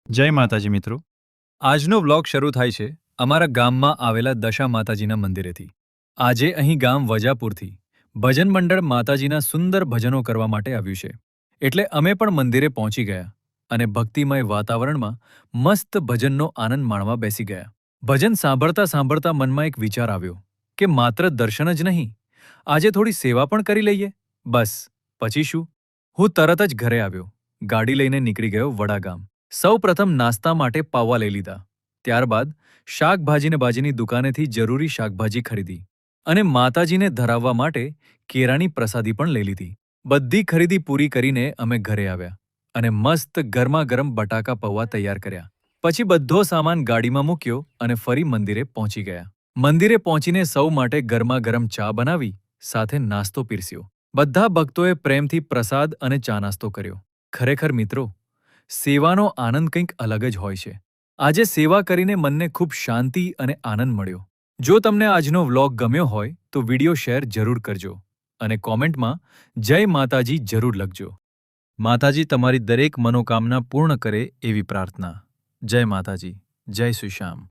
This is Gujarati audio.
જય માતાજી મિત્રો। આજનો વ્લોગ શરૂ થાય છે અમારા ગામમાં આવેલા દશા માતાજીના મંદિરેથી। આજે અહીં ગામ વજાપુરથી ભજન મંડળ માતાજીના સુંદર ભજનો કરવા માટે આવ્યું છે, એટલે અમે પણ મંદિરે પહોંચી ગયા અને ભક્તિમય વાતાવરણમાં મસ્ત ભજનનો આનંદ માણવા બેસી ગયા। ભજન સાંભળતા સાંભળતા મનમાં એક વિચાર આવ્યો કે માત્ર દર્શન જ નહીં, આજે થોડી સેવા પણ કરી લઈએ। બસ પછી શું, હું તરત જ ઘરે આવ્યો, ગાડી લઈને નીકળી ગયો વડાગામ। સૌ પ્રથમ નાસ્તા માટે પાવવા લઈ લીધા, ત્યારબાદ શાકભાજીને ભાજીની દુકાનેથી જરૂરી શાકભાજી ખરીદી અને માતાજીને ધરાવવા માટે કેરાની પ્રસાદી પણ લઈ લીધી। બધી ખરીદી પૂરી કરીને અમે ઘરે આવ્યા અને મસ્ત ગરમા ગરમ બટાકા પૌવા તૈયાર કર્યા। પછી બધો સામાન ગાડીમાં મૂક્યો અને ફરી મંદિરે પહોંચી ગયા। મંદિરે પહોંચીને સૌ માટે ગરમા ગરમ ચા બનાવી સાથે નાસ્તો પીરસ્યો। બધા ભક્તોએ પ્રેમથી પ્રસાદ અને ચા નાસ્તો કર્યો। ખરેખર મિત્રો, સેવાનો આનંદ કંઈક અલગ જ હોય છે। આજે સેવા કરીને મનને ખૂબ શાંતિ અને આનંદ મળ્યો। જો તમને આજનો વ્લોગ ગમ્યો હોય તો વિડીયો શેર જરૂર કરજો અને કોમેન્ટમાં જય માતાજી જરૂર લખજો। માતાજી તમારી દરેક મનોકામના પૂર્ણ કરે એવી પ્રાર્થના। જય માતાજી, જય શ્રી શ્યામ।